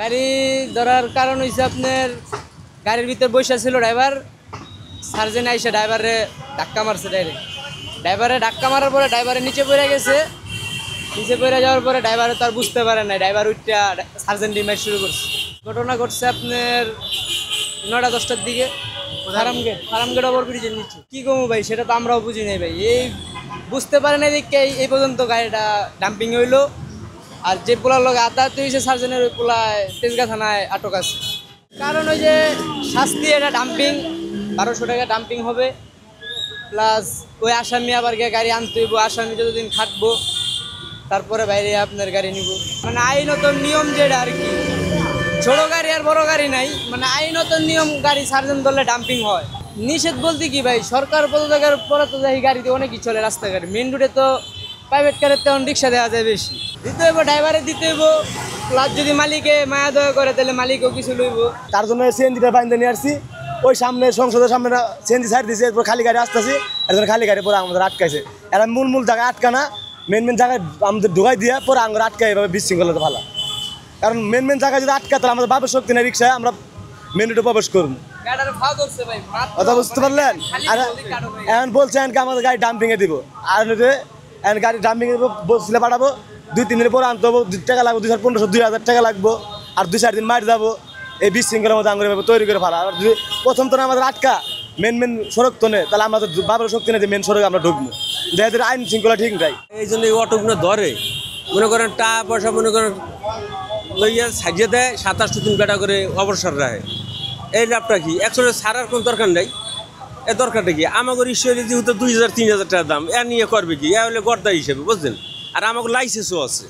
গাড়ি ধরার কারণ হইছে আপনার গাড়ির ভিতর বসে ছিল ড্রাইভার, সার্জেন আইসা ড্রাইভারে ধাক্কা মারছে। ড্রাইভারে ধাক্কা মারার পরে ড্রাইভারের নিচে পড়ে গেছে। নিচে পড়ে যাওয়ার পরে ড্রাইভার তার বুঝতে পারে নাই, ড্রাইভার উঠটা সার্জেন ডিমাইট শুরু করছে। ঘটনা ঘটছে আপনার 9টা-10টার দিকে ফার্মগেট ওভারব্রিজের নিচে। কি কমু ভাই, সেটা তো আমরাও বুঝি নাই ভাই। এই বুঝতে পারে নাই দেখে এই পর্যন্ত গাড়িটা ডাম্পিং হইলো। আর যে পোলার লগে আতাহাতি হয়েছে সার্জেনের, ওই পোলায় তেজগাঁ থানায় আটক আছে। কারণ ওই যে শাস্তি, এটা ডাম্পিং 1200 টাকা ডাম্পিং হবে, প্লাস ওই আসামি আবার গিয়ে গাড়ি আনতে হইব। আসামি যতদিন খাটবো তারপরে বাইরে আপনার গাড়ি নিব। মানে আইনত নিয়ম যেটা আর কি, ছোট গাড়ি আর বড় গাড়ি নাই, মানে আইনত নিয়ম গাড়ি সার্জেন ধরলে ডাম্পিং হয়। নিষেধ বলতে কি ভাই, সরকার পদত্যাগের পরে তো এই গাড়িতে অনেকই চলে রাস্তাঘাটে। মেন রোডে তো প্রাইভেট কারের তেমন রিক্সা দেওয়া যায় বেশি। দিতে হইব ড্রাইভারে, দিতে হইব, প্লাস যদি মালিকে মায়া দয়া করে তাহলে মালিকও কিছু লইব। তার জন্য সিএনজিটা বাইন্দে নিয়ে আসছি। ওই সামনে সংসদের সামনে সিএনজি সাইড দিয়েছে, এরপর খালি গাড়ি আসতেছি, এরপর খালি গাড়ি পরে আমাদের আটকাইছে। এরা মূল জায়গায় আটকানা, মেন জায়গায় আমাদের ঢুকাই দিয়ে পরে আমরা আটকাই, এভাবে বিশৃঙ্খলাটা ভালো। কারণ মেন জায়গায় যদি আটকা, তাহলে আমাদের বাপের শক্তি নেই রিক্সায় আমরা মেন রোডে প্রবেশ করবো। কথা বুঝতে পারলেন? আর এখন বলছে আমাদের গাড়ি ডাম্পিংয়ে দিব, আর গাড়ি ডাম্পিংয়ে দিব, বসলে পাঠাবো 2-3 দিনের পরে আনতে হবো। 2 টাকা লাগবে, 2,500-2,000 টাকা লাগবো। আর 2-4 দিন মার যাবো। এই বিশৃঙ্খলার মধ্যে আঙুরে তৈরি করে ফেলা। আর যদি প্রথম তো আমাদের আটকা মেন সড়ক তো নেই, তাহলে আমাদের বাবার শক্তি নেই যে মেন সড়কে আমরা ঢুকবো। যেহেতু আইন শৃঙ্খলা ঠিক নাই, এই জন্য এই অটোগুলো ধরে মনে করেন টাকা পয়সা মনে করেন লইয়া সাজিয়ে দেয়, 27 দিন বেটা করে অবসর রাখে। এই লাভটা কি? একচুয়ালি ছাড়ার কোনো দরকার নেই। এ দরকারটা কি? আমাকে ঈশ্বরী যেহেতু 2,000-3,000 টাকা দাম, এ নিয়ে করবে কি? এ হলে গর্দা হিসেবে, বুঝলেন? আর আমাকে লাইসেন্সও আছে,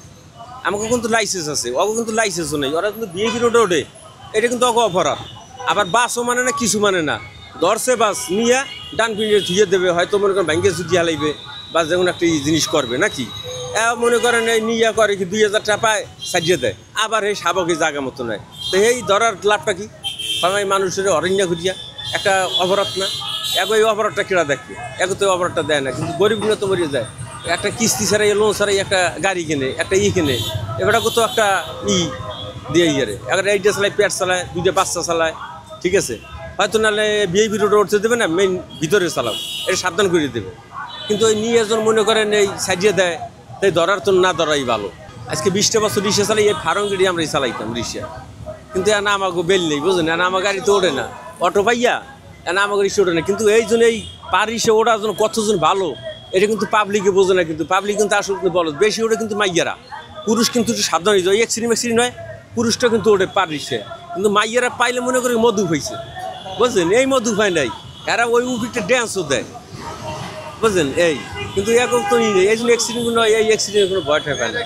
আমাকে কিন্তু লাইসেন্স আছে, ওকে কিন্তু লাইসেন্সও নেই। ওরা কিন্তু বিএপি রোডে ওঠে, এটা কিন্তু ওকে অপরাধ। আবার বাসও মানে না, কিছু মানে না, ধরছে বাস নিয়ে ডান পিঁড়ে ধুয়ে দেবে, হয়তো মনে করেন ব্যাংকে ছুটি হালাইবে বা যেমন একটা জিনিস করবে নাকি। মনে করেন এই নিয়ে করে কি 2,000 টাকা পায়, সাজিয়ে দেয়, আবার এই সাবকে জায়গা মতো নেয়। তো এই ধরার লাভটা কি? সবাই মানুষের অরণ্য ঘুরিয়া একটা অপরাধ না? এই অপরাধটা কেরা দেখবে, তো অপরাধটা দেয় না, কিন্তু গরিবগুলো তো মরিয়ে যায়। একটা কিস্তি ছাড়াই, লোন ছাড়াই একটা গাড়ি কেনে, একটা কেনে, এবারটা তো একটা দিয়ে ইয়ারে এখন এইটা চালায়, পেট চালায়, 2টা বাচ্চা চালায়, ঠিক আছে? হয়তো নাহলে বিআইপি রোডে উঠতে দেবে না, মেইন ভিতরে চালাও, এটা সাবধান করে দেবে। কিন্তু ওই নিয়ে একজন মনে করেন এই সাজিয়ে দেয়, তাই ধরার তো না ধরাই ভালো। আজকে 20টা বছর রিক্সা চালাই, এই ফার্ম গাড়ি আমরা চালাইতাম রিক্সা, কিন্তু এনা আমাকে বেল নেই, বুঝলেন? এনা আমার গাড়ি তো ওঠে না, অটো পাইয়া এনা আমাকে রিক্সা ওঠে না। কিন্তু এই জন্য এই পার রিক্সা ওঠার জন্য কতজন ভালো, এটা কিন্তু পাবলিকে বোঝে না। কিন্তু পাবলিক কিন্তু আসলে কিন্তু বলো বেশি ওঠে, কিন্তু মাইয়ারা, পুরুষ কিন্তু একটু সাবধান হয়ে যায়। এক্সিডেন্ট নয়, পুরুষটা কিন্তু ওঠে পার রিক্সায়, কিন্তু মাইয়ারা পাইলে মনে করি মধু হয়েছে, বুঝলেন? এই মধু পায় নাই, এরা ওই উপিটা ড্যান্সও দেয়, বুঝলেন? এই কিন্তু এখন তো এই জন্য অ্যাক্সিডেন্ট নয়, এই অ্যাক্সিডেন্টের কোনো ভয়টা পায় না।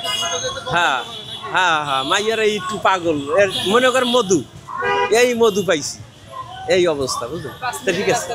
হ্যাঁ হ্যাঁ হ্যাঁ, মাইয়ারা একটু পাগল, এর মনে করেন মধু, এই মধু পাইছি, এই অবস্থা, বুঝলেন? ঠিক আছে।